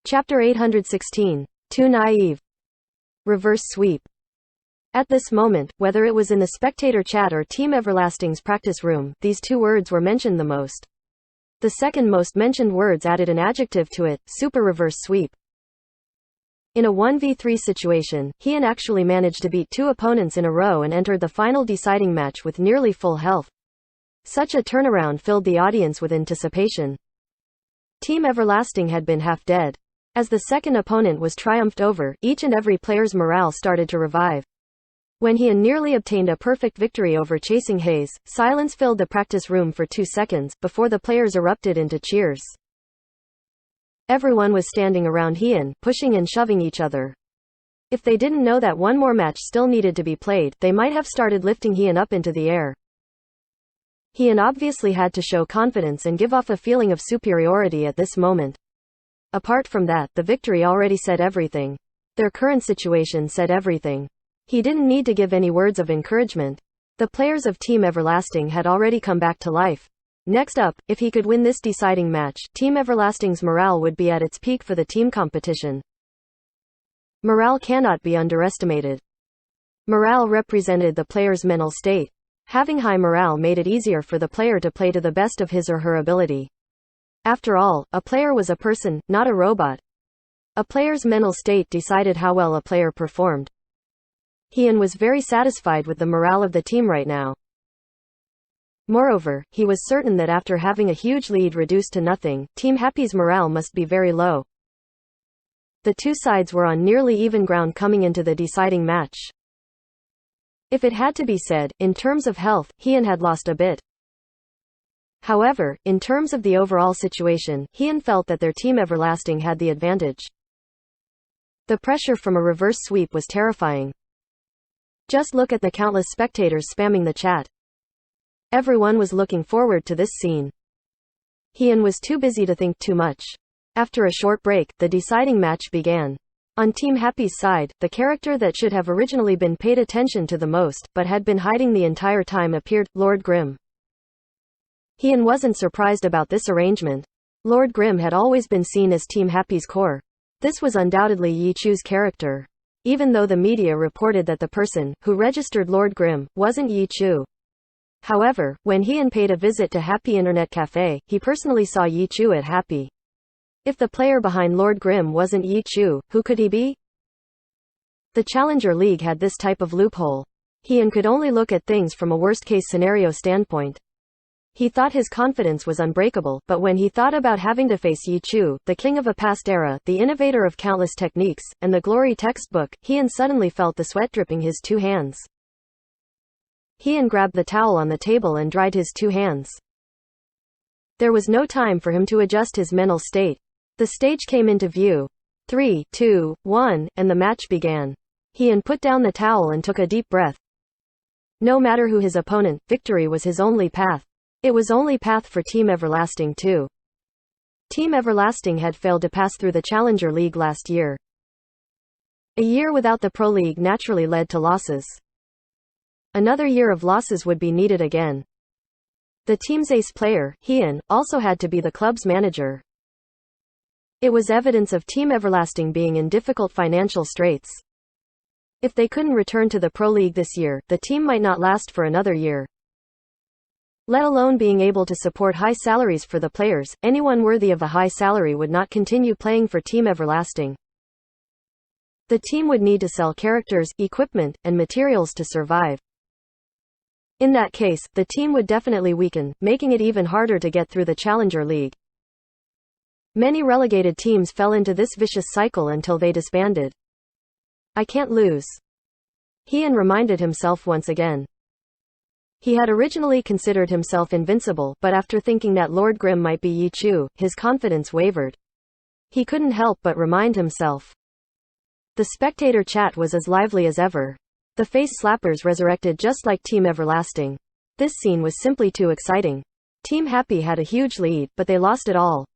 Chapter 816. Too naive. Reverse sweep. At this moment, whether it was in the spectator chat or Team Everlasting's practice room, these two words were mentioned the most. The second most mentioned words added an adjective to it: super reverse sweep. In a 1v3 situation, Heian actually managed to beat two opponents in a row and entered the final deciding match with nearly full health. Such a turnaround filled the audience with anticipation. Team Everlasting had been half dead. As the second opponent was triumphed over, each and every player's morale started to revive. When Heian nearly obtained a perfect victory over Chasing Haze, silence filled the practice room for 2 seconds, before the players erupted into cheers. Everyone was standing around Heian, pushing and shoving each other. If they didn't know that one more match still needed to be played, they might have started lifting Heian up into the air. Heian obviously had to show confidence and give off a feeling of superiority at this moment. Apart from that, the victory already said everything. Their current situation said everything. He didn't need to give any words of encouragement. The players of Team Everlasting had already come back to life. Next up, if he could win this deciding match, Team Everlasting's morale would be at its peak for the team competition. Morale cannot be underestimated. Morale represented the player's mental state. Having high morale made it easier for the player to play to the best of his or her ability. After all, a player was a person, not a robot. A player's mental state decided how well a player performed. Heian was very satisfied with the morale of the team right now. Moreover, he was certain that after having a huge lead reduced to nothing, Team Happy's morale must be very low. The two sides were on nearly even ground coming into the deciding match. If it had to be said, in terms of health, Heian had lost a bit. However, in terms of the overall situation, Heian felt that their Team Everlasting had the advantage. The pressure from a reverse sweep was terrifying. Just look at the countless spectators spamming the chat. Everyone was looking forward to this scene. Heian was too busy to think too much. After a short break, the deciding match began. On Team Happy's side, the character that should have originally been paid attention to the most, but had been hiding the entire time appeared: Lord Grimm. Heian wasn't surprised about this arrangement. Lord Grimm had always been seen as Team Happy's core. This was undoubtedly Yi Chu's character. Even though the media reported that the person who registered Lord Grimm wasn't Yi Chu. However, when Heian paid a visit to Happy Internet Cafe, he personally saw Yi Chu at Happy. If the player behind Lord Grimm wasn't Yi Chu, who could he be? The Challenger League had this type of loophole. Heian could only look at things from a worst-case scenario standpoint. He thought his confidence was unbreakable, but when he thought about having to face Yi Chu, the king of a past era, the innovator of countless techniques, and the glory textbook, Heian suddenly felt the sweat dripping his 2 hands. Heian grabbed the towel on the table and dried his 2 hands. There was no time for him to adjust his mental state. The stage came into view. 3, 2, 1, and the match began. Heian put down the towel and took a deep breath. No matter who his opponent, victory was his only path. It was only path for Team Everlasting too. Team Everlasting had failed to pass through the Challenger League last year. A year without the Pro League naturally led to losses. Another year of losses would be needed again. The team's ace player, Heian, also had to be the club's manager. It was evidence of Team Everlasting being in difficult financial straits. If they couldn't return to the Pro League this year, the team might not last for another year. Let alone being able to support high salaries for the players, anyone worthy of a high salary would not continue playing for Team Everlasting. The team would need to sell characters, equipment, and materials to survive. In that case, the team would definitely weaken, making it even harder to get through the Challenger League. Many relegated teams fell into this vicious cycle until they disbanded. I can't lose. Heian reminded himself once again. He had originally considered himself invincible, but after thinking that Lord Grimm might be Yi Chu, his confidence wavered. He couldn't help but remind himself. The spectator chat was as lively as ever. The face slappers resurrected just like Team Everlasting. This scene was simply too exciting. Team Happy had a huge lead, but they lost it all.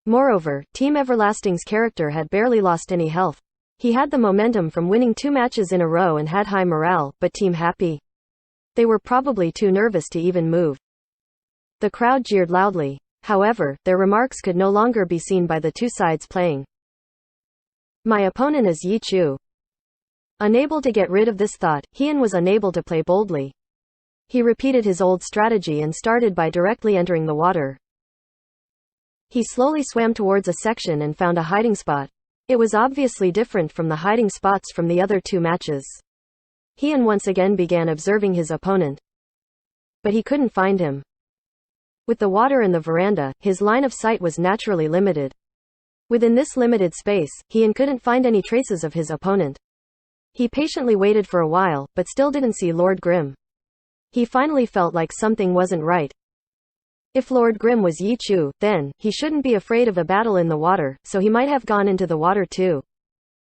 Moreover, Team Everlasting's character had barely lost any health. He had the momentum from winning 2 matches in a row and had high morale, but Team Happy? They were probably too nervous to even move. The crowd jeered loudly. However, their remarks could no longer be seen by the two sides playing. My opponent is Yi Chu. Unable to get rid of this thought, Heian was unable to play boldly. He repeated his old strategy and started by directly entering the water. He slowly swam towards a section and found a hiding spot. It was obviously different from the hiding spots from the other two matches. Heian once again began observing his opponent. But he couldn't find him. With the water and the veranda, his line of sight was naturally limited. Within this limited space, Heian couldn't find any traces of his opponent. He patiently waited for a while, but still didn't see Lord Grimm. He finally felt like something wasn't right. If Lord Grimm was Yi Chu, then, he shouldn't be afraid of a battle in the water, so he might have gone into the water too.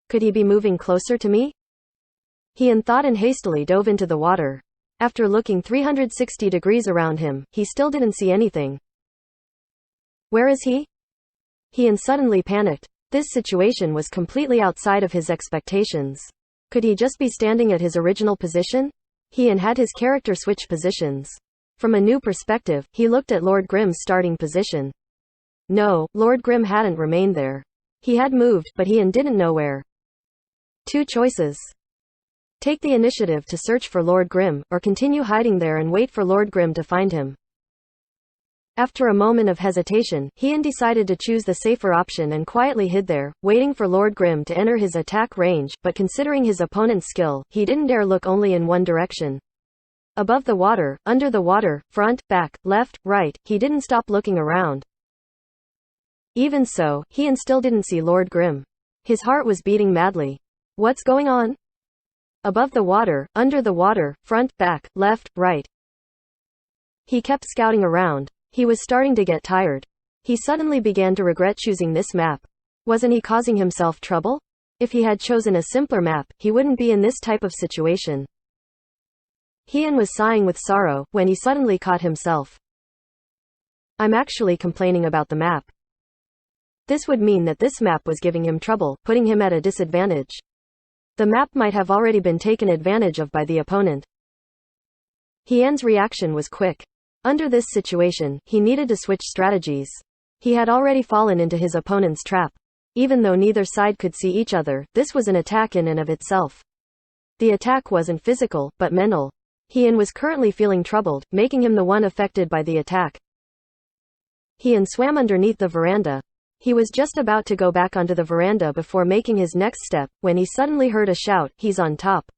Could he be moving closer to me? Heian thought and hastily dove into the water. After looking 360 degrees around him, he still didn't see anything. Where is he? Heian suddenly panicked. This situation was completely outside of his expectations. Could he just be standing at his original position? Heian had his character switch positions. From a new perspective, he looked at Lord Grimm's starting position. No, Lord Grimm hadn't remained there. He had moved, but Heian didn't know where. Two choices. Take the initiative to search for Lord Grimm, or continue hiding there and wait for Lord Grimm to find him. After a moment of hesitation, Heian decided to choose the safer option and quietly hid there, waiting for Lord Grimm to enter his attack range, but considering his opponent's skill, he didn't dare look only in one direction. Above the water, under the water, front, back, left, right, he didn't stop looking around. Even so, Heian still didn't see Lord Grimm. His heart was beating madly. What's going on? Above the water, under the water, front, back, left, right. He kept scouting around. He was starting to get tired. He suddenly began to regret choosing this map. Wasn't he causing himself trouble? If he had chosen a simpler map, he wouldn't be in this type of situation. Heian was sighing with sorrow, when he suddenly caught himself. I'm actually complaining about the map. This would mean that this map was giving him trouble, putting him at a disadvantage. The map might have already been taken advantage of by the opponent. Heian's reaction was quick. Under this situation, he needed to switch strategies. He had already fallen into his opponent's trap. Even though neither side could see each other, this was an attack in and of itself. The attack wasn't physical, but mental. Heian was currently feeling troubled, making him the one affected by the attack. Heian swam underneath the veranda. He was just about to go back onto the veranda before making his next step, when he suddenly heard a shout, "He's on top."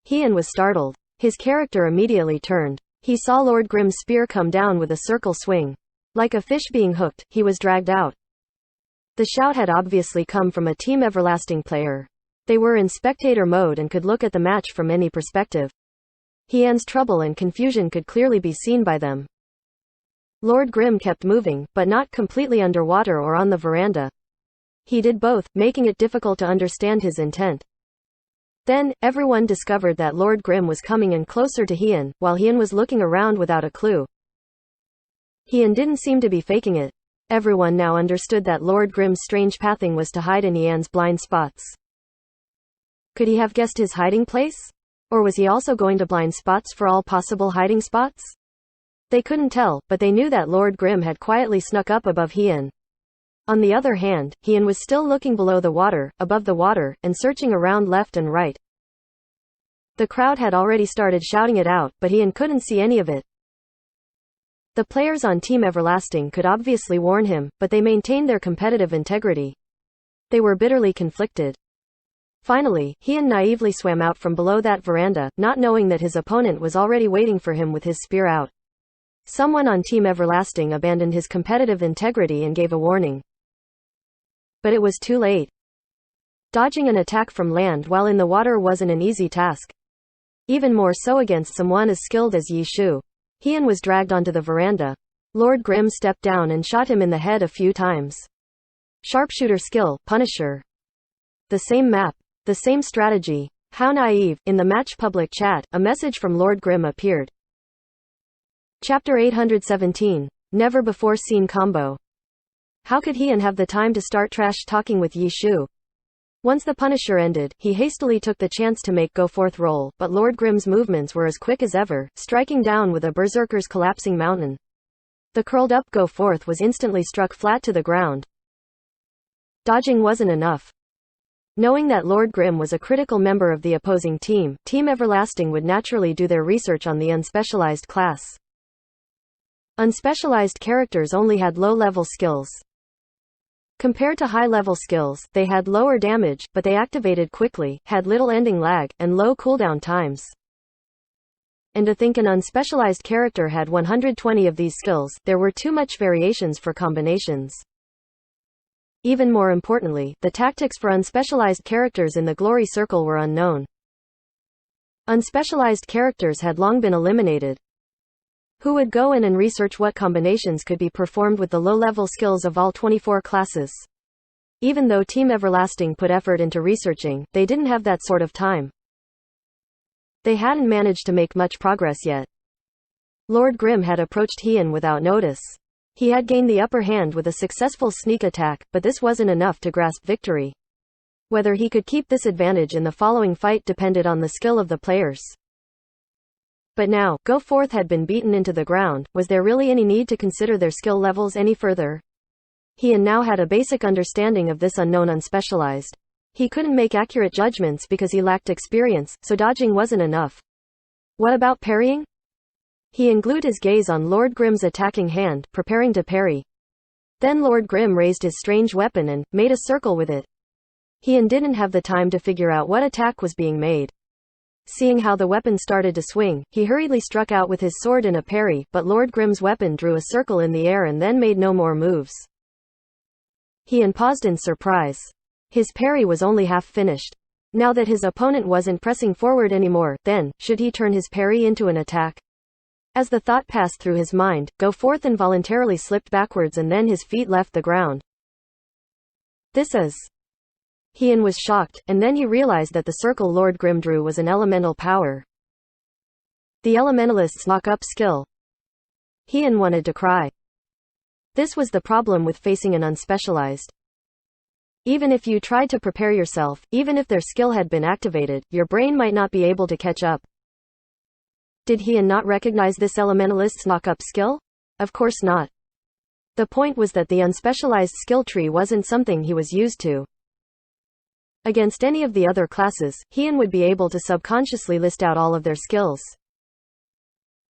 Heian was startled. His character immediately turned. He saw Lord Grimm's spear come down with a circle swing. Like a fish being hooked, he was dragged out. The shout had obviously come from a Team Everlasting player. They were in spectator mode and could look at the match from any perspective. Heian's trouble and confusion could clearly be seen by them. Lord Grimm kept moving, but not completely underwater or on the veranda. He did both, making it difficult to understand his intent. Then, everyone discovered that Lord Grimm was coming in closer to Heian, while Heian was looking around without a clue. Heian didn't seem to be faking it. Everyone now understood that Lord Grimm's strange pathing was to hide in Heian's blind spots. Could he have guessed his hiding place? Or was he also going to blind spots for all possible hiding spots? They couldn't tell, but they knew that Lord Grimm had quietly snuck up above Heian. On the other hand, Heian was still looking below the water, above the water, and searching around left and right. The crowd had already started shouting it out, but Heian couldn't see any of it. The players on Team Everlasting could obviously warn him, but they maintained their competitive integrity. They were bitterly conflicted. Finally, Heian naively swam out from below that veranda, not knowing that his opponent was already waiting for him with his spear out. Someone on Team Everlasting abandoned his competitive integrity and gave a warning. But it was too late. Dodging an attack from land while in the water wasn't an easy task. Even more so against someone as skilled as Yi Chu. Heian was dragged onto the veranda. Lord Grimm stepped down and shot him in the head a few times. Sharpshooter skill, Punisher. The same map. The same strategy. How naive. In the match public chat, a message from Lord Grimm appeared. Chapter 817. Never before seen combo. How could Heian have the time to start trash-talking with Yi Chu? Once the Punisher ended, he hastily took the chance to make go-forth roll, but Lord Grimm's movements were as quick as ever, striking down with a berserker's collapsing mountain. The curled-up go-forth was instantly struck flat to the ground. Dodging wasn't enough. Knowing that Lord Grimm was a critical member of the opposing team, Team Everlasting would naturally do their research on the unspecialized class. Unspecialized characters only had low-level skills. Compared to high-level skills, they had lower damage, but they activated quickly, had little ending lag, and low cooldown times. And to think an unspecialized character had 120 of these skills, there were too much variations for combinations. Even more importantly, the tactics for unspecialized characters in the Glory Circle were unknown. Unspecialized characters had long been eliminated. Who would go in and research what combinations could be performed with the low-level skills of all 24 classes? Even though Team Everlasting put effort into researching, they didn't have that sort of time. They hadn't managed to make much progress yet. Lord Grimm had approached Hien without notice. He had gained the upper hand with a successful sneak attack, but this wasn't enough to grasp victory. Whether he could keep this advantage in the following fight depended on the skill of the players. But now, Go Forth had been beaten into the ground. Was there really any need to consider their skill levels any further? Hien now had a basic understanding of this unknown unspecialized. He couldn't make accurate judgments because he lacked experience, so dodging wasn't enough. What about parrying? He glued his gaze on Lord Grimm's attacking hand, preparing to parry. Then Lord Grimm raised his strange weapon and made a circle with it. Hien didn't have the time to figure out what attack was being made. Seeing how the weapon started to swing, he hurriedly struck out with his sword in a parry, but Lord Grimm's weapon drew a circle in the air and then made no more moves. Hien paused in surprise. His parry was only half finished. Now that his opponent wasn't pressing forward anymore, then, should he turn his parry into an attack? As the thought passed through his mind, Go Forth involuntarily slipped backwards and then his feet left the ground. This is... Hien was shocked, and then he realized that the circle Lord Grimm drew was an elemental power. The Elementalist's knock-up skill. Hien wanted to cry. This was the problem with facing an unspecialized. Even if you tried to prepare yourself, even if their skill had been activated, your brain might not be able to catch up. Did Hien not recognize this Elementalist's knock-up skill? Of course not. The point was that the unspecialized skill tree wasn't something he was used to. Against any of the other classes, Hien would be able to subconsciously list out all of their skills.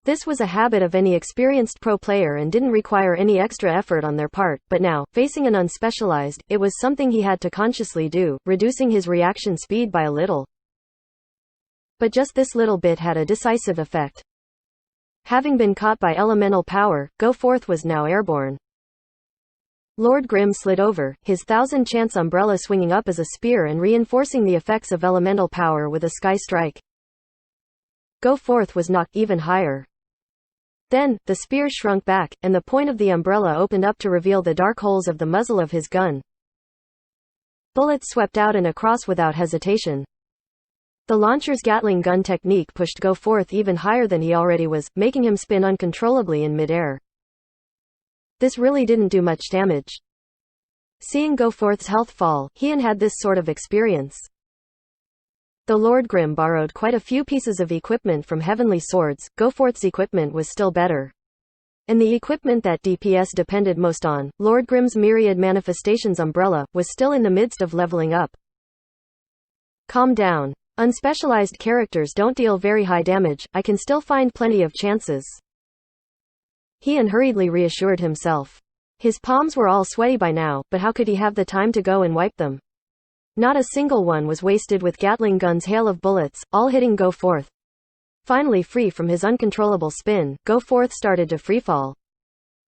This was a habit of any experienced pro player and didn't require any extra effort on their part, but now, facing an unspecialized, it was something he had to consciously do, reducing his reaction speed by a little. But just this little bit had a decisive effect. Having been caught by elemental power, Go Forth was now airborne. Lord Grimm slid over, his 1000-chance umbrella swinging up as a spear and reinforcing the effects of elemental power with a sky strike. Go Forth was knocked even higher. Then, the spear shrunk back, and the point of the umbrella opened up to reveal the dark holes of the muzzle of his gun. Bullets swept out and across without hesitation. The launcher's Gatling gun technique pushed Go Forth even higher than he already was, making him spin uncontrollably in midair. This really didn't do much damage. Seeing Go Forth's health fall, Hien had this sort of experience. Though Lord Grimm borrowed quite a few pieces of equipment from Heavenly Swords, Go Forth's equipment was still better. And the equipment that DPS depended most on, Lord Grimm's Myriad Manifestations umbrella, was still in the midst of leveling up. Calm down. Unspecialized characters don't deal very high damage, I can still find plenty of chances. Hien hurriedly reassured himself. His palms were all sweaty by now, but how could he have the time to go and wipe them? Not a single one was wasted with Gatling gun's hail of bullets, all hitting Go Forth. Finally free from his uncontrollable spin, Go Forth started to freefall.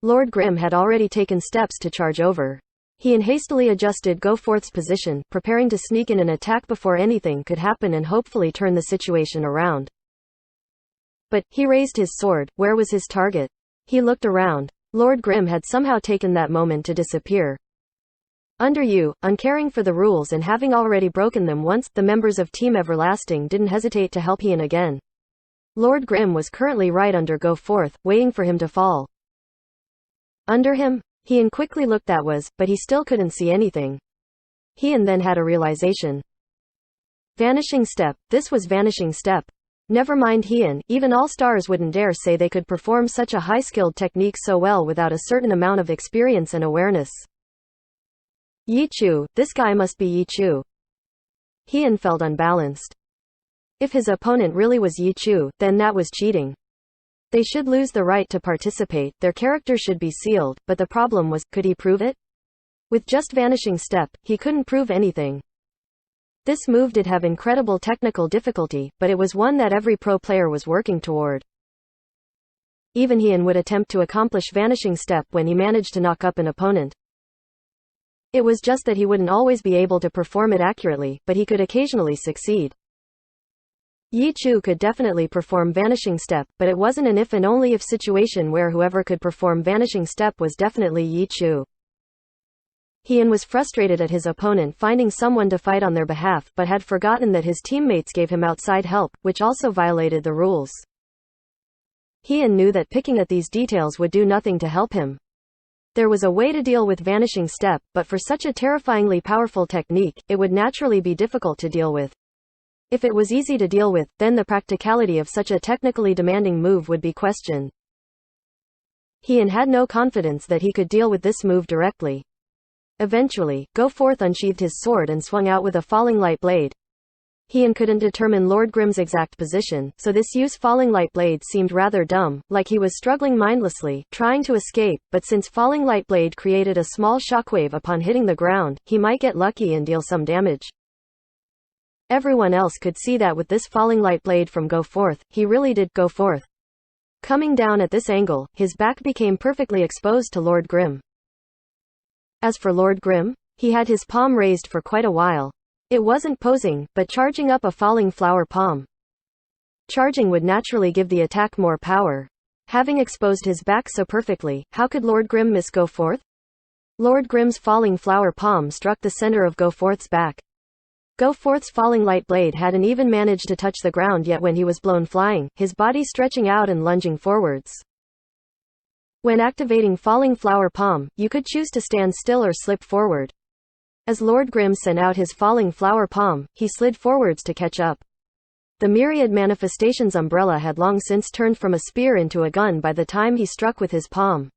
Lord Grimm had already taken steps to charge over. Hien hastily adjusted Go Forth's position, preparing to sneak in an attack before anything could happen and hopefully turn the situation around. But, he raised his sword. Where was his target? He looked around. Lord Grimm had somehow taken that moment to disappear. Under you, uncaring for the rules and having already broken them once, the members of Team Everlasting didn't hesitate to help Hien again. Lord Grimm was currently right under Go Forth, waiting for him to fall. Under him? Hien quickly looked that was, but he still couldn't see anything. Hien then had a realization. Vanishing Step. This was Vanishing Step. Never mind Hien, even all-stars wouldn't dare say they could perform such a high-skilled technique so well without a certain amount of experience and awareness. Yi Chu, this guy must be Yi Chu. Heian felt unbalanced. If his opponent really was Yi Chu, then that was cheating. They should lose the right to participate, their character should be sealed, but the problem was, could he prove it? With just Vanishing Step, he couldn't prove anything. This move did have incredible technical difficulty, but it was one that every pro player was working toward. Even Heian would attempt to accomplish Vanishing Step when he managed to knock up an opponent. It was just that he wouldn't always be able to perform it accurately, but he could occasionally succeed. Yi Chu could definitely perform Vanishing Step, but it wasn't an if and only if situation where whoever could perform Vanishing Step was definitely Yi Chu. Heian was frustrated at his opponent finding someone to fight on their behalf, but had forgotten that his teammates gave him outside help, which also violated the rules. Heian knew that picking at these details would do nothing to help him. There was a way to deal with Vanishing Step, but for such a terrifyingly powerful technique, it would naturally be difficult to deal with. If it was easy to deal with, then the practicality of such a technically demanding move would be questioned. Heian had no confidence that he could deal with this move directly. Eventually, Goforth unsheathed his sword and swung out with a falling light blade. Heian couldn't determine Lord Grimm's exact position, so this use falling light blade seemed rather dumb, like he was struggling mindlessly, trying to escape, but since falling light blade created a small shockwave upon hitting the ground, he might get lucky and deal some damage. Everyone else could see that with this falling light blade from Goforth, he really did go forth. Coming down at this angle, his back became perfectly exposed to Lord Grimm. As for Lord Grimm, he had his palm raised for quite a while. It wasn't posing, but charging up a falling flower palm. Charging would naturally give the attack more power. Having exposed his back so perfectly, how could Lord Grimm miss Goforth? Lord Grimm's falling flower palm struck the center of Goforth's back. Goforth's falling light blade hadn't even managed to touch the ground yet when he was blown flying, his body stretching out and lunging forwards. When activating falling flower palm, you could choose to stand still or slip forward. As Lord Grimm sent out his falling flower palm, he slid forwards to catch up. The Myriad Manifestations umbrella had long since turned from a spear into a gun by the time he struck with his palm.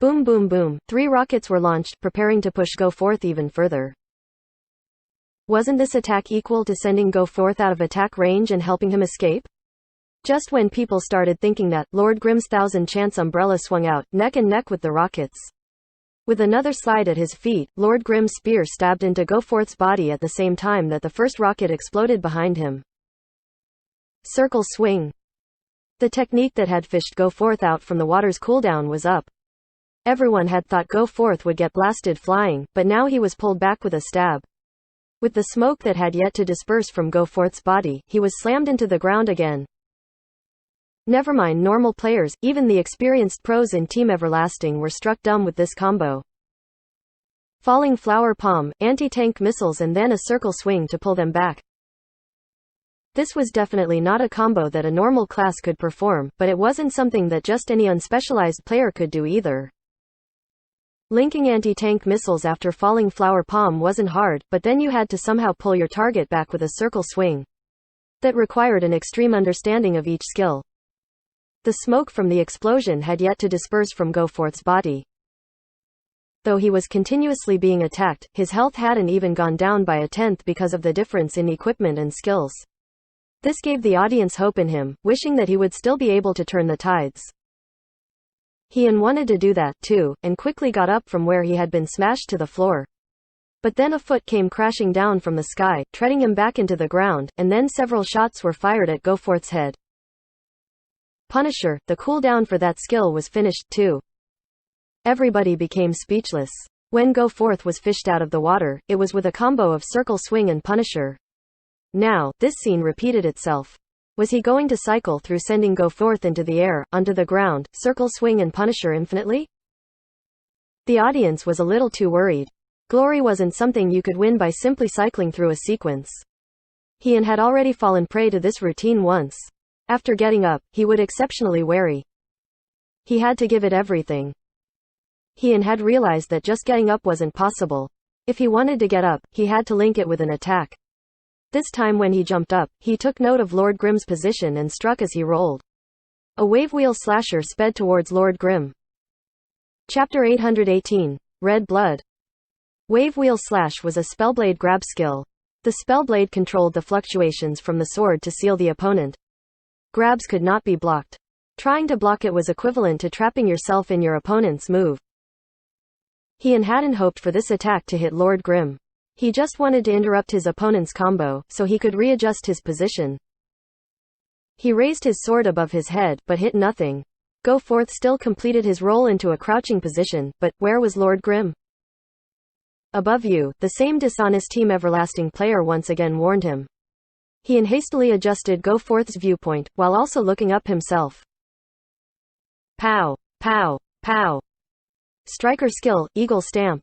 Boom boom boom, 3 rockets were launched, preparing to push Goforth even further. Wasn't this attack equal to sending Goforth out of attack range and helping him escape? Just when people started thinking that, Lord Grimm's 1000-chance umbrella swung out, neck and neck with the rockets. With another slide at his feet, Lord Grimm's spear stabbed into Goforth's body at the same time that the first rocket exploded behind him. Circle swing. The technique that had fished Goforth out from the water's cooldown was up. Everyone had thought Goforth would get blasted flying, but now he was pulled back with a stab. With the smoke that had yet to disperse from Goforth's body, he was slammed into the ground again. Never mind normal players, even the experienced pros in Team Everlasting were struck dumb with this combo. Falling flower palm, anti-tank missiles and then a circle swing to pull them back. This was definitely not a combo that a normal class could perform, but it wasn't something that just any unspecialized player could do either. Linking anti-tank missiles after falling flower palm wasn't hard, but then you had to somehow pull your target back with a circle swing. That required an extreme understanding of each skill. The smoke from the explosion had yet to disperse from Goforth's body. Though he was continuously being attacked, his health hadn't even gone down by a tenth because of the difference in equipment and skills. This gave the audience hope in him, wishing that he would still be able to turn the tides. Heian wanted to do that, too, and quickly got up from where he had been smashed to the floor. But then a foot came crashing down from the sky, treading him back into the ground, and then several shots were fired at Goforth's head. Punisher, the cooldown for that skill was finished, too. Everybody became speechless. When Goforth was fished out of the water, it was with a combo of circle swing and Punisher. Now, this scene repeated itself. Was he going to cycle through sending Goforth into the air, onto the ground, circle swing and Punisher infinitely? The audience was a little too worried. Glory wasn't something you could win by simply cycling through a sequence. Heian had already fallen prey to this routine once. After getting up, he would exceptionally wary. He had to give it everything. Heian had realized that just getting up wasn't possible. If he wanted to get up, he had to link it with an attack. This time when he jumped up, he took note of Lord Grimm's position and struck as he rolled. A wave wheel slasher sped towards Lord Grimm. Chapter 818. Red Blood. Wave wheel slash was a spellblade grab skill. The spell blade controlled the fluctuations from the sword to seal the opponent. Grabs could not be blocked. Trying to block it was equivalent to trapping yourself in your opponent's move. Hien hadn't hoped for this attack to hit Lord Grimm. He just wanted to interrupt his opponent's combo, so he could readjust his position. He raised his sword above his head, but hit nothing. Goforth still completed his roll into a crouching position, but where was Lord Grimm? Above you, the same dishonest Team Everlasting player once again warned him. Hien hastily adjusted Goforth's viewpoint, while also looking up himself. Pow! Pow! Pow! Striker skill, Eagle Stamp.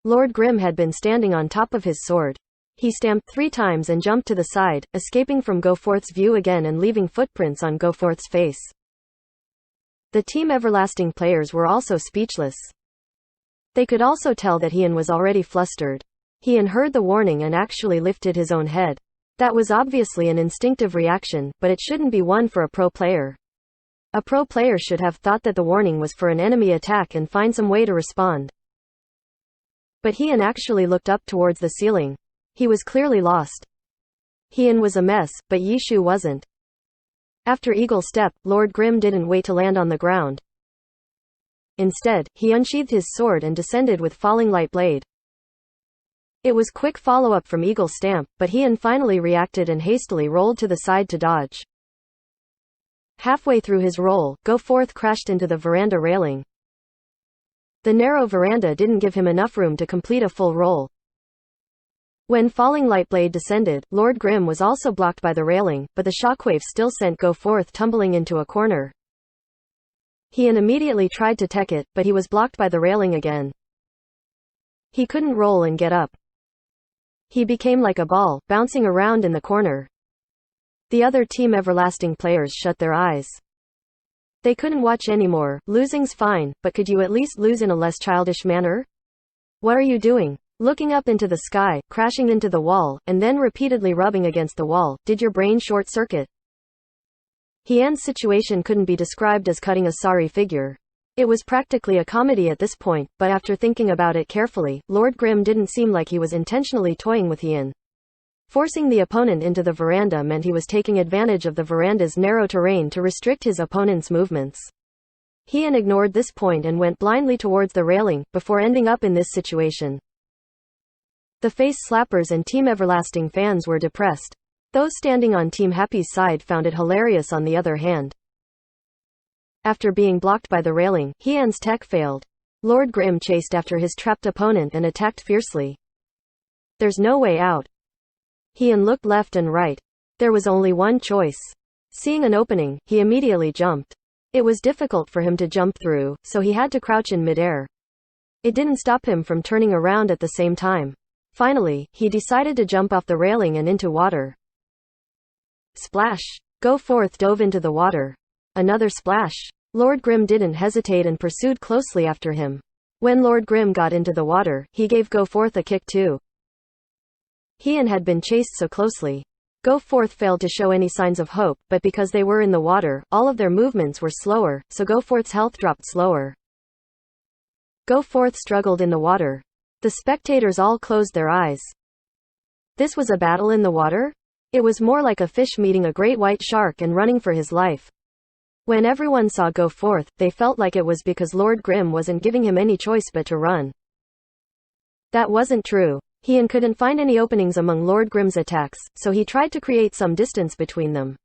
Lord Grimm had been standing on top of his sword. He stamped 3 times and jumped to the side, escaping from Goforth's view again and leaving footprints on Goforth's face. The Team Everlasting players were also speechless. They could also tell that Hien was already flustered. Hien heard the warning and actually lifted his own head. That was obviously an instinctive reaction, but it shouldn't be one for a pro player. A pro player should have thought that the warning was for an enemy attack and find some way to respond. But Hien actually looked up towards the ceiling. He was clearly lost. Hien was a mess, but Yishu wasn't. After Eagle Step, Lord Grimm didn't wait to land on the ground. Instead, he unsheathed his sword and descended with falling light blade. It was quick follow-up from Eagle Stamp, but Hien finally reacted and hastily rolled to the side to dodge. Halfway through his roll, Goforth crashed into the veranda railing. The narrow veranda didn't give him enough room to complete a full roll. When falling light blade descended, Lord Grimm was also blocked by the railing, but the shockwave still sent Goforth tumbling into a corner. Hien immediately tried to tech it, but he was blocked by the railing again. He couldn't roll and get up. He became like a ball, bouncing around in the corner. The other Team Everlasting players shut their eyes. They couldn't watch anymore. Losing's fine, but could you at least lose in a less childish manner? What are you doing? Looking up into the sky, crashing into the wall, and then repeatedly rubbing against the wall, did your brain short-circuit? Hien's situation couldn't be described as cutting a sorry figure. It was practically a comedy at this point, but after thinking about it carefully, Lord Grimm didn't seem like he was intentionally toying with Hien. Forcing the opponent into the veranda meant he was taking advantage of the veranda's narrow terrain to restrict his opponent's movements. Hien ignored this point and went blindly towards the railing, before ending up in this situation. The face slappers and Team Everlasting fans were depressed. Those standing on Team Happy's side found it hilarious on the other hand. After being blocked by the railing, Hien's tech failed. Lord Grimm chased after his trapped opponent and attacked fiercely. There's no way out. Hien looked left and right. There was only one choice. Seeing an opening, he immediately jumped. It was difficult for him to jump through, so he had to crouch in midair. It didn't stop him from turning around at the same time. Finally, he decided to jump off the railing and into water. Splash! Goforth dove into the water. Another splash. Lord Grimm didn't hesitate and pursued closely after him. When Lord Grimm got into the water, he gave Goforth a kick too. Hien had been chased so closely. Goforth failed to show any signs of hope, but because they were in the water, all of their movements were slower, so Goforth's health dropped slower. Goforth struggled in the water. The spectators all closed their eyes. This was a battle in the water? It was more like a fish meeting a great white shark and running for his life. When everyone saw Goforth, they felt like it was because Lord Grimm wasn't giving him any choice but to run. That wasn't true. Hien couldn't find any openings among Lord Grimm's attacks, so he tried to create some distance between them.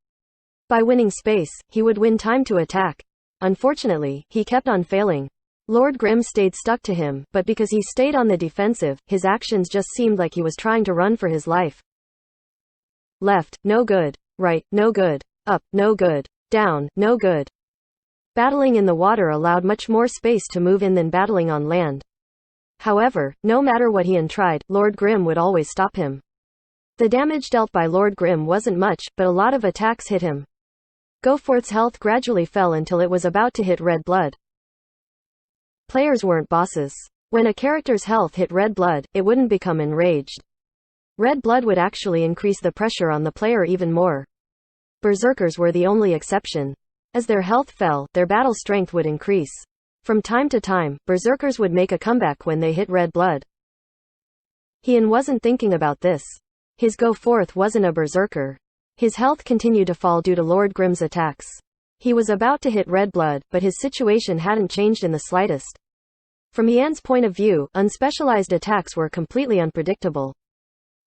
By winning space, he would win time to attack. Unfortunately, he kept on failing. Lord Grimm stayed stuck to him, but because he stayed on the defensive, his actions just seemed like he was trying to run for his life. Left, no good. Right, no good. Up, no good. Down, no good. Battling in the water allowed much more space to move in than battling on land. However, no matter what Hien tried, Lord Grimm would always stop him. The damage dealt by Lord Grimm wasn't much, but a lot of attacks hit him. Goforth's health gradually fell until it was about to hit red blood. Players weren't bosses. When a character's health hit red blood, it wouldn't become enraged. Red blood would actually increase the pressure on the player even more. Berserkers were the only exception. As their health fell, their battle strength would increase. From time to time, berserkers would make a comeback when they hit red blood. Hien wasn't thinking about this. His go-forth wasn't a berserker. His health continued to fall due to Lord Grimm's attacks. He was about to hit red blood, but his situation hadn't changed in the slightest. From Hien's point of view, unspecialized attacks were completely unpredictable.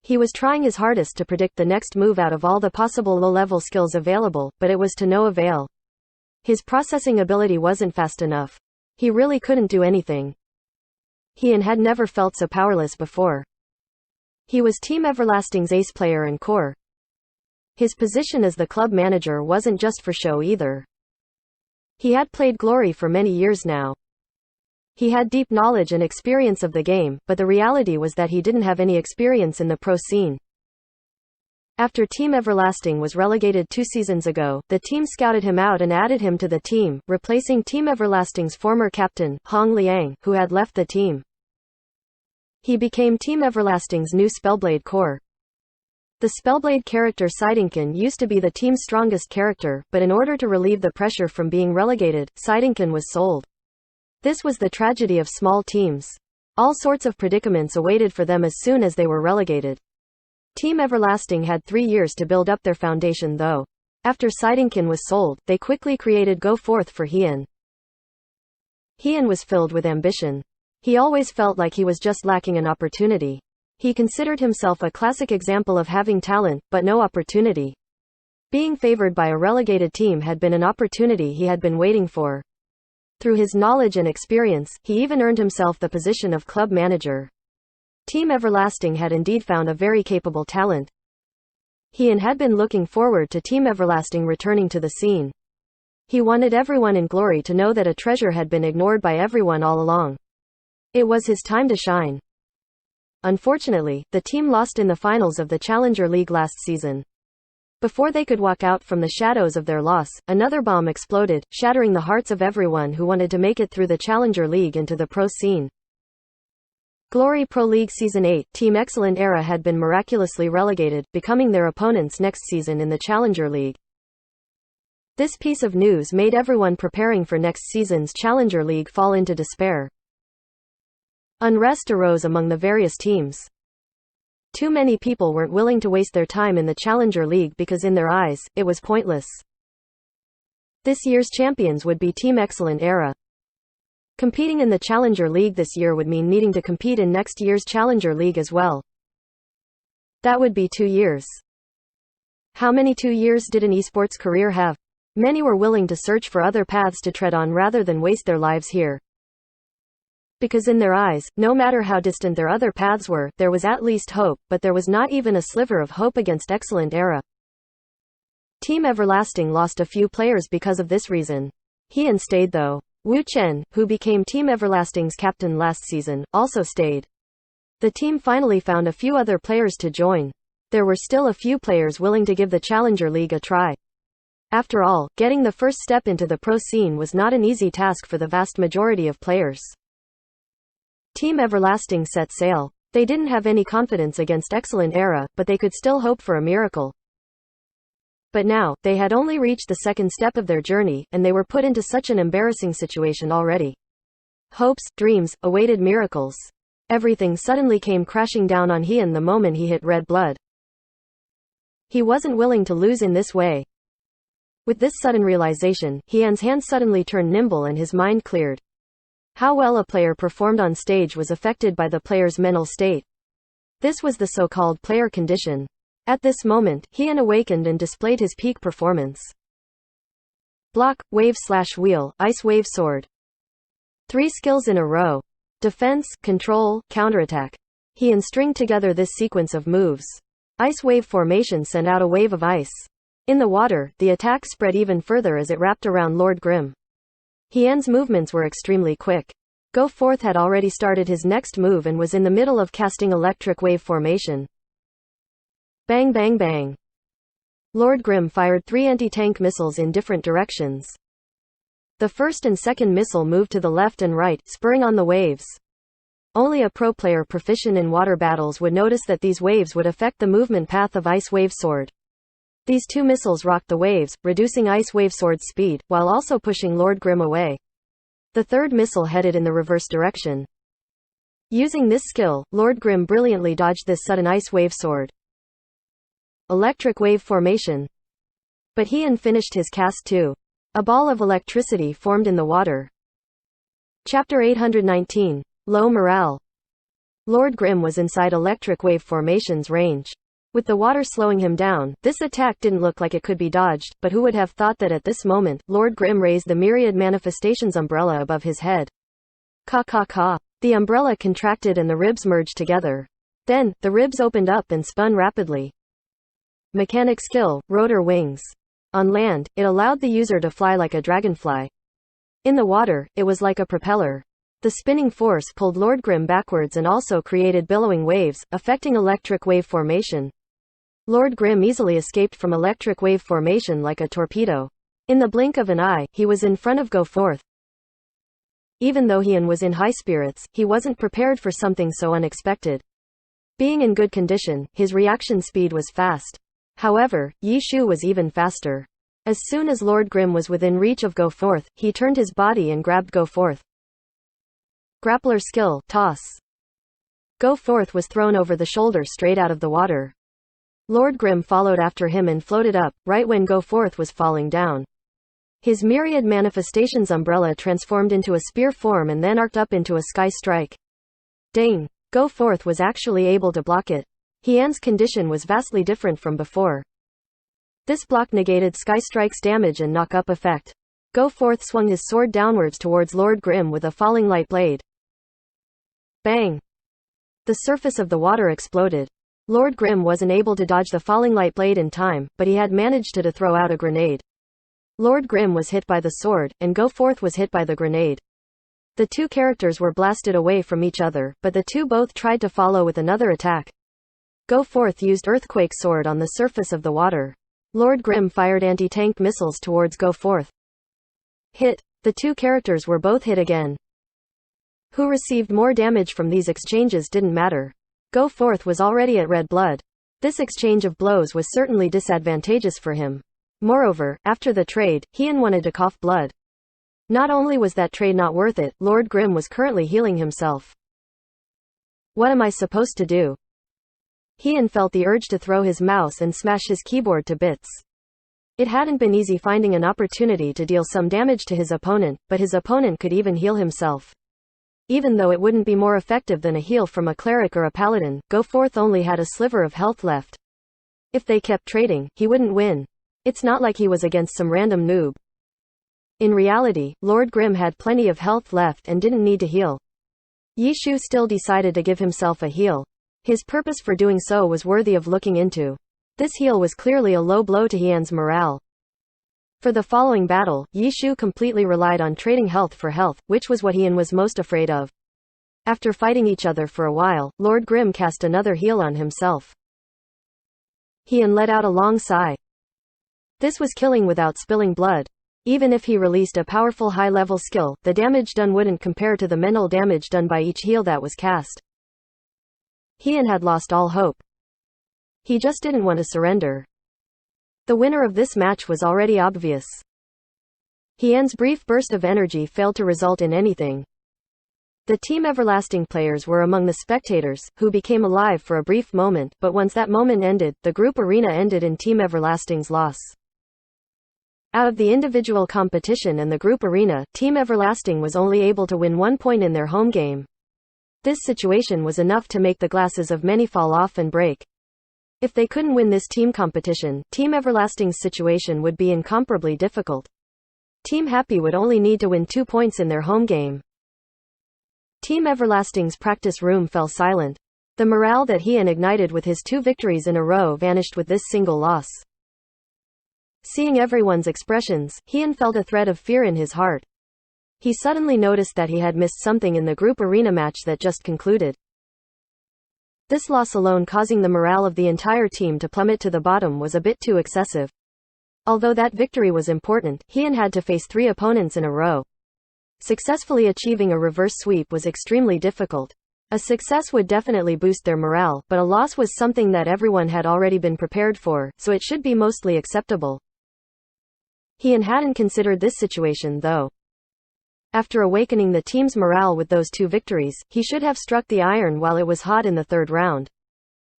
He was trying his hardest to predict the next move out of all the possible low-level skills available, but it was to no avail. His processing ability wasn't fast enough. He really couldn't do anything. Hien had never felt so powerless before. He was Team Everlasting's ace player and core. His position as the club manager wasn't just for show either. He had played Glory for many years now. He had deep knowledge and experience of the game, but the reality was that he didn't have any experience in the pro scene. After Team Everlasting was relegated 2 seasons ago, the team scouted him out and added him to the team, replacing Team Everlasting's former captain, Hong Liang, who had left the team. He became Team Everlasting's new Spellblade core. The Spellblade character Seidenkin used to be the team's strongest character, but in order to relieve the pressure from being relegated, Seidenkin was sold. This was the tragedy of small teams. All sorts of predicaments awaited for them as soon as they were relegated. Team Everlasting had 3 years to build up their foundation though. After Seidenkin was sold, they quickly created Go Forth for Hien. Hien was filled with ambition. He always felt like he was just lacking an opportunity. He considered himself a classic example of having talent, but no opportunity. Being favored by a relegated team had been an opportunity he had been waiting for. Through his knowledge and experience, he even earned himself the position of club manager. Team Everlasting had indeed found a very capable talent. Hien had been looking forward to Team Everlasting returning to the scene. He wanted everyone in Glory to know that a treasure had been ignored by everyone all along. It was his time to shine. Unfortunately, the team lost in the finals of the Challenger League last season. Before they could walk out from the shadows of their loss, another bomb exploded, shattering the hearts of everyone who wanted to make it through the Challenger League into the pro scene. Glory Pro League Season 8, Team Excellent Era had been miraculously relegated, becoming their opponents next season in the Challenger League. This piece of news made everyone preparing for next season's Challenger League fall into despair. Unrest arose among the various teams. Too many people weren't willing to waste their time in the Challenger League because in their eyes, it was pointless. This year's champions would be Team Excellent Era. Competing in the Challenger League this year would mean needing to compete in next year's Challenger League as well. That would be 2 years. How many 2 years did an esports career have? Many were willing to search for other paths to tread on rather than waste their lives here. Because in their eyes, no matter how distant their other paths were, there was at least hope, but there was not even a sliver of hope against Excellent Era. Team Everlasting lost a few players because of this reason. Hien stayed though. Wu Chen, who became Team Everlasting's captain last season, also stayed. The team finally found a few other players to join. There were still a few players willing to give the Challenger League a try. After all, getting the first step into the pro scene was not an easy task for the vast majority of players. Team Everlasting set sail. They didn't have any confidence against Excellent Era, but they could still hope for a miracle. But now, they had only reached the second step of their journey, and they were put into such an embarrassing situation already. Hopes, dreams, awaited miracles. Everything suddenly came crashing down on Hien the moment he hit red blood. He wasn't willing to lose in this way. With this sudden realization, Hien's hands suddenly turned nimble and his mind cleared. How well a player performed on stage was affected by the player's mental state. This was the so-called player condition. At this moment, Hien awakened and displayed his peak performance. Block, wave/wheel, ice wave sword. 3 skills in a row. Defense, control, counterattack. Hien stringed together this sequence of moves. Ice wave formation sent out a wave of ice. In the water, the attack spread even further as it wrapped around Lord Grimm. Hien's movements were extremely quick. Go Forth had already started his next move and was in the middle of casting electric wave formation. Bang bang bang. Lord Grimm fired 3 anti-tank missiles in different directions. The first and second missile moved to the left and right, spurring on the waves. Only a pro player proficient in water battles would notice that these waves would affect the movement path of Ice Wave Sword. These 2 missiles rocked the waves, reducing Ice Wave Sword's speed, while also pushing Lord Grimm away. The third missile headed in the reverse direction. Using this skill, Lord Grim brilliantly dodged this sudden ice wave sword. Electric wave formation. But Heian finished his cast too. A ball of electricity formed in the water. Chapter 819. Low morale. Lord Grim was inside electric wave formation's range. With the water slowing him down, this attack didn't look like it could be dodged, but who would have thought that at this moment, Lord Grim raised the Myriad Manifestations umbrella above his head. Ka ka ka. The umbrella contracted and the ribs merged together. Then, the ribs opened up and spun rapidly. Mechanic skill, rotor wings. On land, it allowed the user to fly like a dragonfly. In the water, it was like a propeller. The spinning force pulled Lord Grim backwards and also created billowing waves, affecting electric wave formation. Lord Grim easily escaped from electric wave formation like a torpedo. In the blink of an eye, he was in front of Go Forth. Even though Heian was in high spirits, he wasn't prepared for something so unexpected. Being in good condition, his reaction speed was fast. However, Yi Shu was even faster. As soon as Lord Grim was within reach of Go Forth, he turned his body and grabbed Go Forth. Grappler skill, toss. Go Forth was thrown over the shoulder straight out of the water. Lord Grim followed after him and floated up, right when Go Forth was falling down. His Myriad Manifestations umbrella transformed into a spear form and then arced up into a sky strike. Dang! Go Forth was actually able to block it. Heian's condition was vastly different from before. This block negated Sky Strike's damage and knock-up effect. Go Forth swung his sword downwards towards Lord Grim with a falling light blade. Bang! The surface of the water exploded. Lord Grim wasn't able to dodge the falling light blade in time, but he had managed to throw out a grenade. Lord Grim was hit by the sword, and Go Forth was hit by the grenade. The two characters were blasted away from each other, but the two both tried to follow with another attack. Go Forth used Earthquake Sword on the surface of the water. Lord Grim fired anti-tank missiles towards Go Forth. Hit. The two characters were both hit again. Who received more damage from these exchanges didn't matter. Go Forth was already at red blood. This exchange of blows was certainly disadvantageous for him. Moreover, after the trade, Heian wanted to cough blood. Not only was that trade not worth it, Lord Grim was currently healing himself. What am I supposed to do? Heian felt the urge to throw his mouse and smash his keyboard to bits. It hadn't been easy finding an opportunity to deal some damage to his opponent, but his opponent could even heal himself. Even though it wouldn't be more effective than a heal from a cleric or a paladin, Go Forth only had a sliver of health left. If they kept trading, he wouldn't win. It's not like he was against some random noob. In reality, Lord Grim had plenty of health left and didn't need to heal. Yi Shu still decided to give himself a heal. His purpose for doing so was worthy of looking into. This heal was clearly a low blow to Heian's morale. For the following battle, Yi Shu completely relied on trading health for health, which was what Heian was most afraid of. After fighting each other for a while, Lord Grim cast another heal on himself. Heian let out a long sigh. This was killing without spilling blood. Even if he released a powerful high-level skill, the damage done wouldn't compare to the mental damage done by each heal that was cast. Heian had lost all hope. He just didn't want to surrender. The winner of this match was already obvious. Heian's brief burst of energy failed to result in anything. The Team Everlasting players were among the spectators, who became alive for a brief moment, but once that moment ended, the group arena ended in Team Everlasting's loss. Out of the individual competition and the group arena, Team Everlasting was only able to win 1 point in their home game. This situation was enough to make the glasses of many fall off and break. If they couldn't win this team competition, Team Everlasting's situation would be incomparably difficult. Team Happy would only need to win 2 points in their home game. Team Everlasting's practice room fell silent. The morale that Heian ignited with his 2 victories in a row vanished with this single loss. Seeing everyone's expressions, Heian felt a thread of fear in his heart. He suddenly noticed that he had missed something in the group arena match that just concluded. This loss alone causing the morale of the entire team to plummet to the bottom was a bit too excessive. Although that victory was important, Heian had to face 3 opponents in a row. Successfully achieving a reverse sweep was extremely difficult. A success would definitely boost their morale, but a loss was something that everyone had already been prepared for, so it should be mostly acceptable. Heian hadn't considered this situation though. After awakening the team's morale with those 2 victories, he should have struck the iron while it was hot in the 3rd round.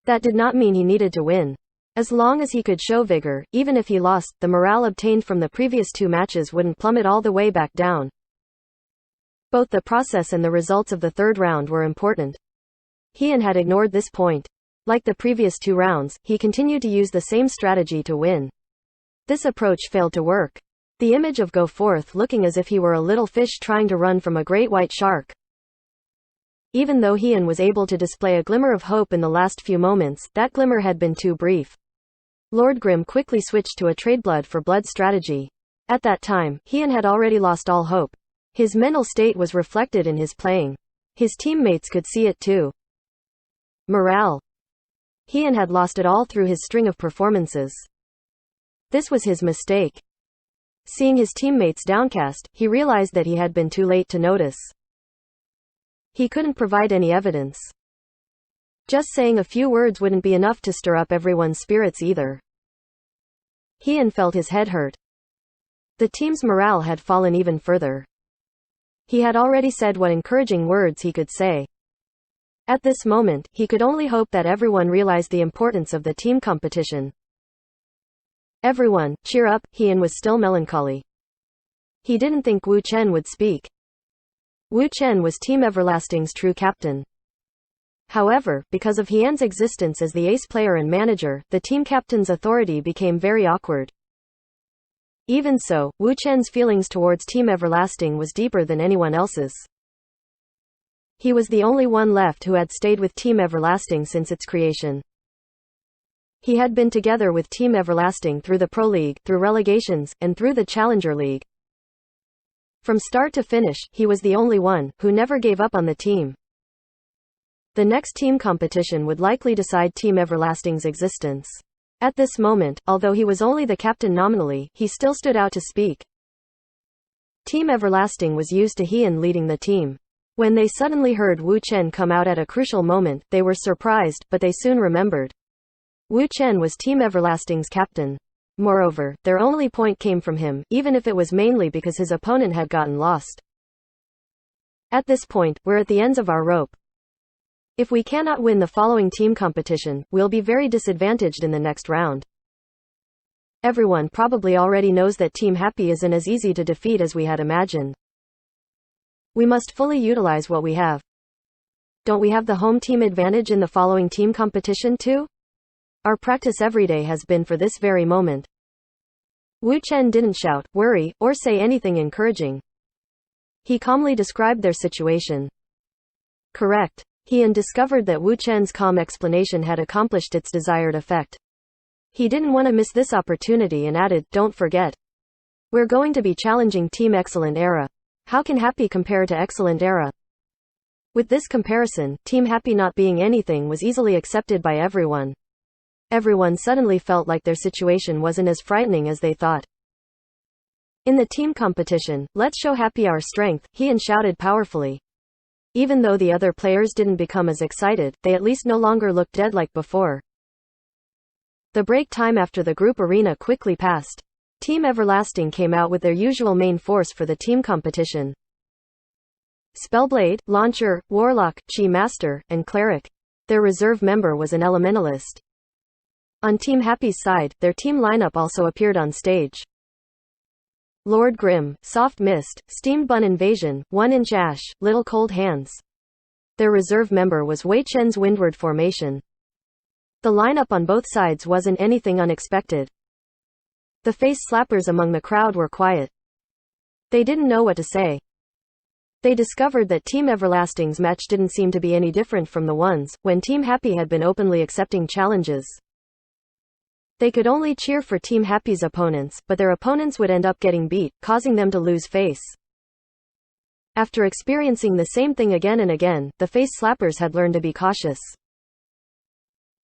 That did not mean he needed to win. As long as he could show vigor, even if he lost, the morale obtained from the previous 2 matches wouldn't plummet all the way back down. Both the process and the results of the 3rd round were important. Hien had ignored this point. Like the previous 2 rounds, he continued to use the same strategy to win. This approach failed to work. The image of Go Forth looking as if he were a little fish trying to run from a great white shark. Even though Hien was able to display a glimmer of hope in the last few moments, that glimmer had been too brief. Lord Grimm quickly switched to a trade blood for blood strategy. At that time, Hien had already lost all hope. His mental state was reflected in his playing. His teammates could see it too. Morale. Hien had lost it all through his string of performances. This was his mistake. Seeing his teammates downcast, he realized that he had been too late to notice. He couldn't provide any evidence. Just saying a few words wouldn't be enough to stir up everyone's spirits either. Hien felt his head hurt. The team's morale had fallen even further. He had already said what encouraging words he could say. At this moment, he could only hope that everyone realized the importance of the team competition. Everyone, cheer up. Hien was still melancholy. He didn't think Wu Chen would speak. Wu Chen was Team Everlasting's true captain. However, because of Hien's existence as the ace player and manager, the team captain's authority became very awkward. Even so, Wu Chen's feelings towards Team Everlasting was deeper than anyone else's. He was the only one left who had stayed with Team Everlasting since its creation. He had been together with Team Everlasting through the Pro League, through relegations, and through the Challenger League. From start to finish, he was the only one who never gave up on the team. The next team competition would likely decide Team Everlasting's existence. At this moment, although he was only the captain nominally, he still stood out to speak. Team Everlasting was used to Hien leading the team. When they suddenly heard Wu Chen come out at a crucial moment, they were surprised, but they soon remembered. Wu Chen was Team Everlasting's captain. Moreover, their only point came from him, even if it was mainly because his opponent had gotten lost. At this point, we're at the ends of our rope. If we cannot win the following team competition, we'll be very disadvantaged in the next round. Everyone probably already knows that Team Happy isn't as easy to defeat as we had imagined. We must fully utilize what we have. Don't we have the home team advantage in the following team competition too? Our practice every day has been for this very moment. Wu Chen didn't shout, worry, or say anything encouraging. He calmly described their situation. Correct. Hien discovered that Wu Chen's calm explanation had accomplished its desired effect. He didn't want to miss this opportunity and added, don't forget. We're going to be challenging Team Excellent Era. How can Happy compare to Excellent Era? With this comparison, Team Happy not being anything was easily accepted by everyone. Everyone suddenly felt like their situation wasn't as frightening as they thought. In the team competition, let's show Happy our strength, Hien shouted powerfully. Even though the other players didn't become as excited, they at least no longer looked dead like before. The break time after the group arena quickly passed. Team Everlasting came out with their usual main force for the team competition. Spellblade, Launcher, Warlock, Chi Master, and Cleric. Their reserve member was an Elementalist. On Team Happy's side, their team lineup also appeared on stage. Lord Grimm, Soft Mist, Steamed Bun Invasion, 1-Inch Ash, Little Cold Hands. Their reserve member was Wei Chen's Windward Formation. The lineup on both sides wasn't anything unexpected. The face slappers among the crowd were quiet. They didn't know what to say. They discovered that Team Everlasting's match didn't seem to be any different from the ones when Team Happy had been openly accepting challenges. They could only cheer for Team Happy's opponents, but their opponents would end up getting beat, causing them to lose face. After experiencing the same thing again and again, the face slappers had learned to be cautious.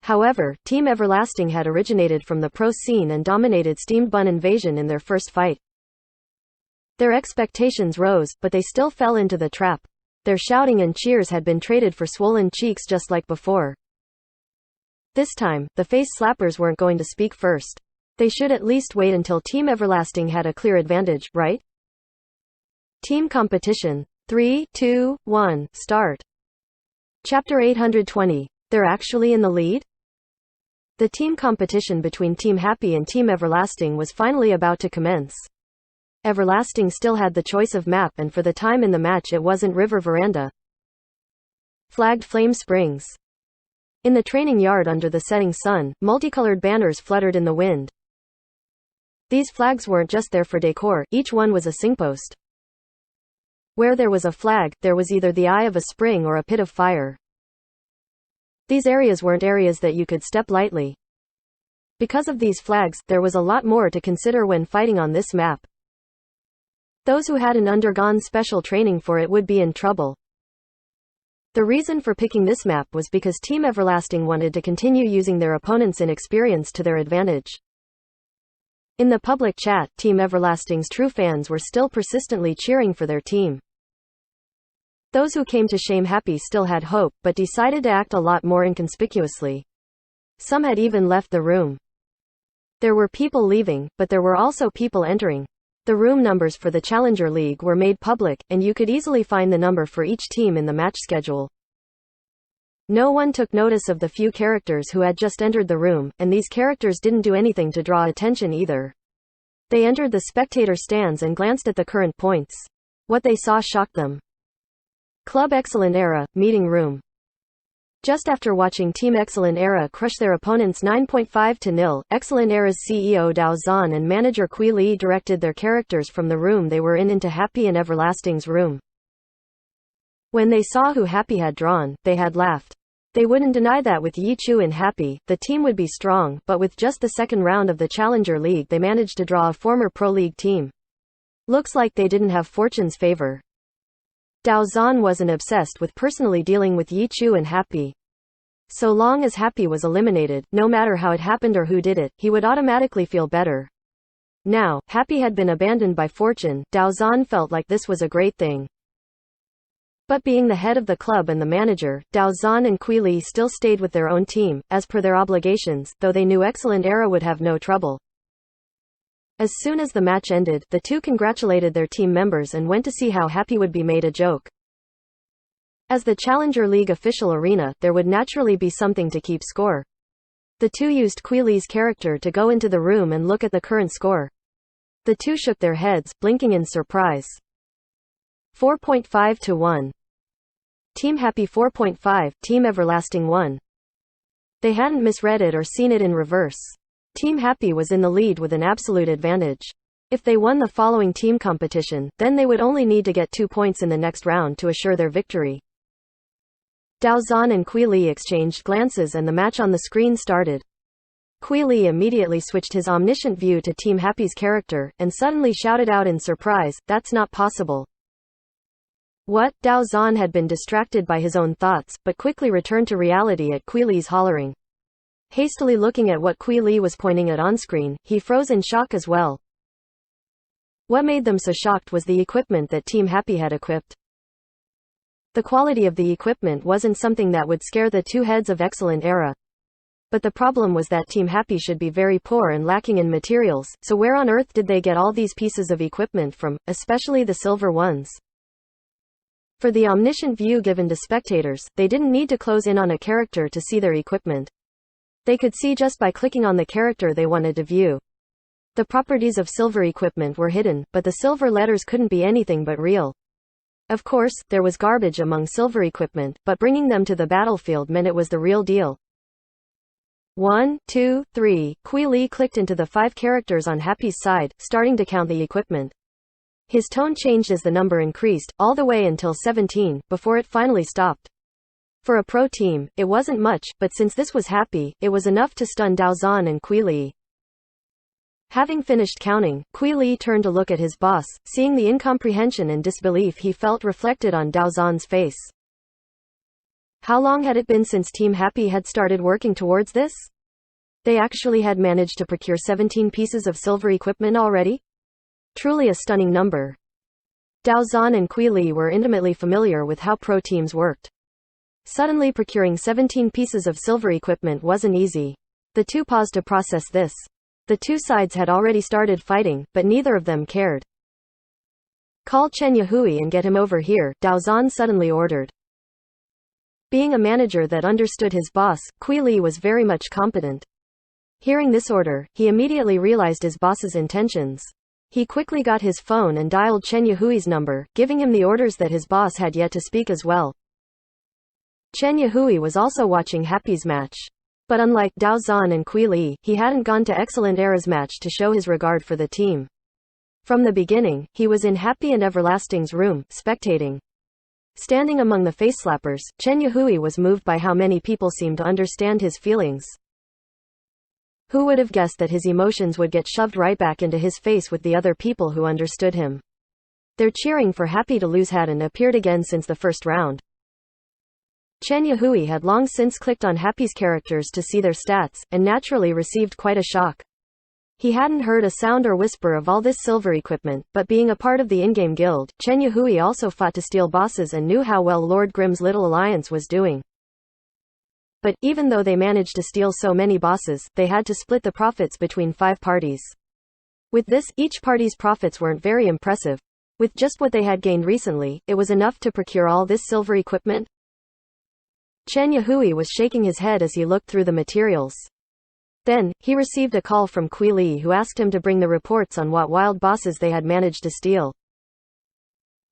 However, Team Everlasting had originated from the pro scene and dominated Steamed Bun Invasion in their first fight. Their expectations rose, but they still fell into the trap. Their shouting and cheers had been traded for swollen cheeks just like before. This time, the face slappers weren't going to speak first. They should at least wait until Team Everlasting had a clear advantage, right? Team competition. 3, 2, 1, start. Chapter 820. They're actually in the lead? The team competition between Team Happy and Team Everlasting was finally about to commence. Everlasting still had the choice of map, and for the time in the match it wasn't River Veranda. Flagged Flame Springs. In the training yard under the setting sun, multicolored banners fluttered in the wind. These flags weren't just there for decor, each one was a signpost. Where there was a flag, there was either the eye of a spring or a pit of fire. These areas weren't areas that you could step lightly. Because of these flags, there was a lot more to consider when fighting on this map. Those who hadn't undergone special training for it would be in trouble. The reason for picking this map was because Team Everlasting wanted to continue using their opponents' inexperience to their advantage. In the public chat, Team Everlasting's true fans were still persistently cheering for their team. Those who came to shame Happy still had hope, but decided to act a lot more inconspicuously. Some had even left the room. There were people leaving, but there were also people entering. The room numbers for the Challenger League were made public, and you could easily find the number for each team in the match schedule. No one took notice of the few characters who had just entered the room, and these characters didn't do anything to draw attention either. They entered the spectator stands and glanced at the current points. What they saw shocked them. Club Excellent Era, Meeting Room. Just after watching Team Excellent Era crush their opponents 9.5-0, Excellent Era's CEO Dao Zan and manager Kui Li directed their characters from the room they were in into Happy and Everlasting's room. When they saw who Happy had drawn, they had laughed. They wouldn't deny that with Yi Chu and Happy, the team would be strong, but with just the second round of the Challenger League they managed to draw a former Pro League team. Looks like they didn't have fortune's favor. Dao Zan wasn't obsessed with personally dealing with Yi Chu and Happy. So long as Happy was eliminated, no matter how it happened or who did it, he would automatically feel better. Now, Happy had been abandoned by fortune. Dao Zan felt like this was a great thing. But being the head of the club and the manager, Dao Zan and Kui Li still stayed with their own team, as per their obligations, though they knew Excellent Era would have no trouble. As soon as the match ended, the two congratulated their team members and went to see how Happy would be made a joke. As the Challenger League official arena, there would naturally be something to keep score. The two used Kui Li's character to go into the room and look at the current score. The two shook their heads, blinking in surprise. 4.5-1. Team Happy 4.5, Team Everlasting 1. They hadn't misread it or seen it in reverse. Team Happy was in the lead with an absolute advantage. If they won the following team competition, then they would only need to get 2 points in the next round to assure their victory. Dao Zan and Kui Li exchanged glances and the match on the screen started. Kui Li immediately switched his omniscient view to Team Happy's character, and suddenly shouted out in surprise, "That's not possible." What? Dao Zan had been distracted by his own thoughts, but quickly returned to reality at Kui Li's hollering. Hastily looking at what Kui Li was pointing at on-screen, he froze in shock as well. What made them so shocked was the equipment that Team Happy had equipped. The quality of the equipment wasn't something that would scare the two heads of Excellent Era. But the problem was that Team Happy should be very poor and lacking in materials, so where on earth did they get all these pieces of equipment from, especially the silver ones? For the omniscient view given to spectators, they didn't need to close in on a character to see their equipment. They could see just by clicking on the character they wanted to view. The properties of silver equipment were hidden, but the silver letters couldn't be anything but real. Of course, there was garbage among silver equipment, but bringing them to the battlefield meant it was the real deal. 1, 2, 3, Kui Li clicked into the 5 characters on Happy's side, starting to count the equipment. His tone changed as the number increased, all the way until 17, before it finally stopped. For a pro team, it wasn't much, but since this was Happy, it was enough to stun Dao Zan and Kui Li. Having finished counting, Kui Li turned to look at his boss, seeing the incomprehension and disbelief he felt reflected on Dao Zan's face. How long had it been since Team Happy had started working towards this? They actually had managed to procure 17 pieces of silver equipment already? Truly a stunning number. Dao Zan and Kui Li were intimately familiar with how pro teams worked. Suddenly procuring 17 pieces of silver equipment wasn't easy. The two paused to process this. The two sides had already started fighting, but neither of them cared. Call Chen Yahui and get him over here, Dao Zan suddenly ordered. Being a manager that understood his boss, Kui Li was very much competent. Hearing this order, he immediately realized his boss's intentions. He quickly got his phone and dialed Chen Yahui's number, giving him the orders that his boss had yet to speak as well. Chen Yahui was also watching Happy's match. But unlike Dao Zan and Kui Li, he hadn't gone to Excellent Era's match to show his regard for the team. From the beginning, he was in Happy and Everlasting's room, spectating. Standing among the face-slappers, Chen Yahui was moved by how many people seemed to understand his feelings. Who would have guessed that his emotions would get shoved right back into his face with the other people who understood him? Their cheering for Happy to lose hadn't appeared again since the first round. Chen Yahui had long since clicked on Happy's characters to see their stats, and naturally received quite a shock. He hadn't heard a sound or whisper of all this silver equipment, but being a part of the in-game guild, Chen Yahui also fought to steal bosses and knew how well Lord Grimm's little alliance was doing. But, even though they managed to steal so many bosses, they had to split the profits between 5 parties. With this, each party's profits weren't very impressive. With just what they had gained recently, it was enough to procure all this silver equipment. Chen Yahui was shaking his head as he looked through the materials. Then, he received a call from Kui Li who asked him to bring the reports on what wild bosses they had managed to steal.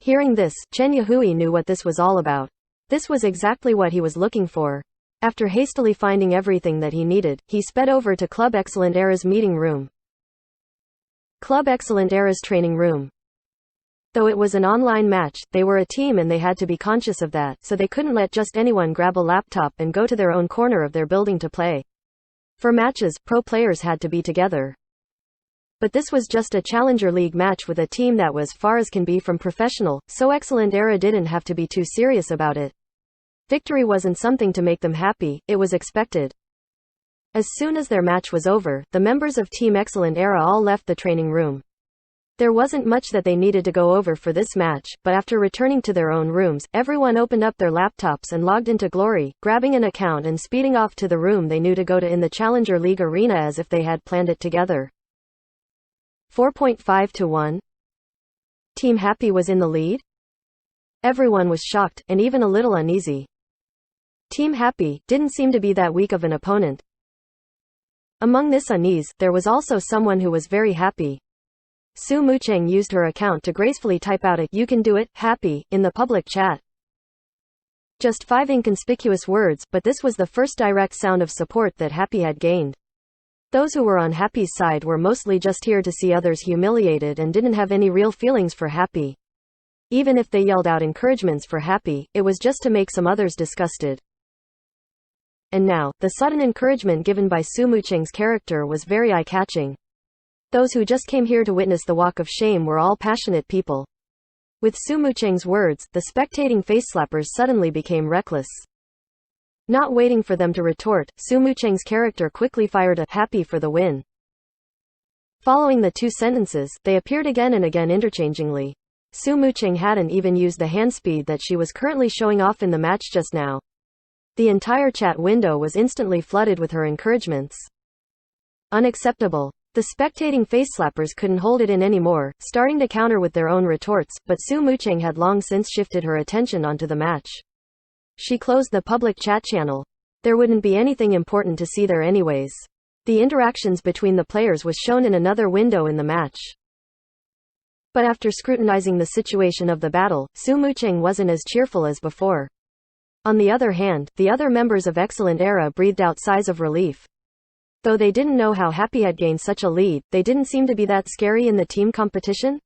Hearing this, Chen Yahui knew what this was all about. This was exactly what he was looking for. After hastily finding everything that he needed, he sped over to Club Excellent Era's meeting room. Club Excellent Era's training room. Though it was an online match, they were a team and they had to be conscious of that, so they couldn't let just anyone grab a laptop and go to their own corner of their building to play. For matches, pro players had to be together. But this was just a Challenger League match with a team that was far as can be from professional, so Excellent Era didn't have to be too serious about it. Victory wasn't something to make them happy, it was expected. As soon as their match was over, the members of Team Excellent Era all left the training room. There wasn't much that they needed to go over for this match, but after returning to their own rooms, everyone opened up their laptops and logged into Glory, grabbing an account and speeding off to the room they knew to go to in the Challenger League arena as if they had planned it together. 4.5 to 1. Team Happy was in the lead? Everyone was shocked, and even a little uneasy. Team Happy didn't seem to be that weak of an opponent. Among this unease, there was also someone who was very happy. Su Mucheng used her account to gracefully type out a "You can do it, Happy" in the public chat. Just 5 inconspicuous words, but this was the first direct sound of support that Happy had gained. Those who were on Happy's side were mostly just here to see others humiliated and didn't have any real feelings for Happy. Even if they yelled out encouragements for Happy, it was just to make some others disgusted. And now, the sudden encouragement given by Su Mucheng's character was very eye-catching. Those who just came here to witness the walk of shame were all passionate people. With Su Mucheng's words, the spectating face-slappers suddenly became reckless. Not waiting for them to retort, Su Mucheng's character quickly fired a "Happy" for the win. Following the 2 sentences, they appeared again and again interchangingly. Su Mucheng hadn't even used the hand speed that she was currently showing off in the match just now. The entire chat window was instantly flooded with her encouragements. Unacceptable. The spectating face-slappers couldn't hold it in anymore, starting to counter with their own retorts, but Su Mucheng had long since shifted her attention onto the match. She closed the public chat channel. There wouldn't be anything important to see there anyways. The interactions between the players was shown in another window in the match. But after scrutinizing the situation of the battle, Su Mucheng wasn't as cheerful as before. On the other hand, the other members of Excellent Era breathed out sighs of relief. Though they didn't know how Happy had gained such a lead, they didn't seem to be that scary in the team competition.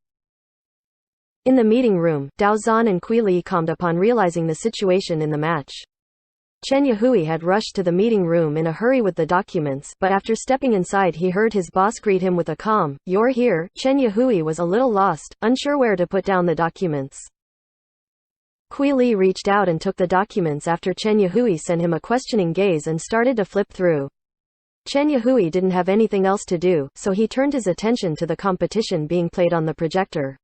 In the meeting room, Dao Zan and Kui Li calmed upon realizing the situation in the match. Chen Yahui had rushed to the meeting room in a hurry with the documents, but after stepping inside he heard his boss greet him with a calm, "You're here." Chen Yahui was a little lost, unsure where to put down the documents. Kui Li reached out and took the documents after Chen Yahui sent him a questioning gaze and started to flip through. Chen Yahui didn't have anything else to do, so he turned his attention to the competition being played on the projector.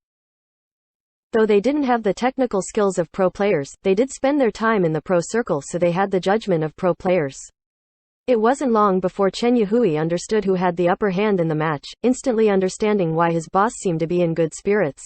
Though they didn't have the technical skills of pro players, they did spend their time in the pro circle, so they had the judgment of pro players. It wasn't long before Chen Yahui understood who had the upper hand in the match, instantly understanding why his boss seemed to be in good spirits.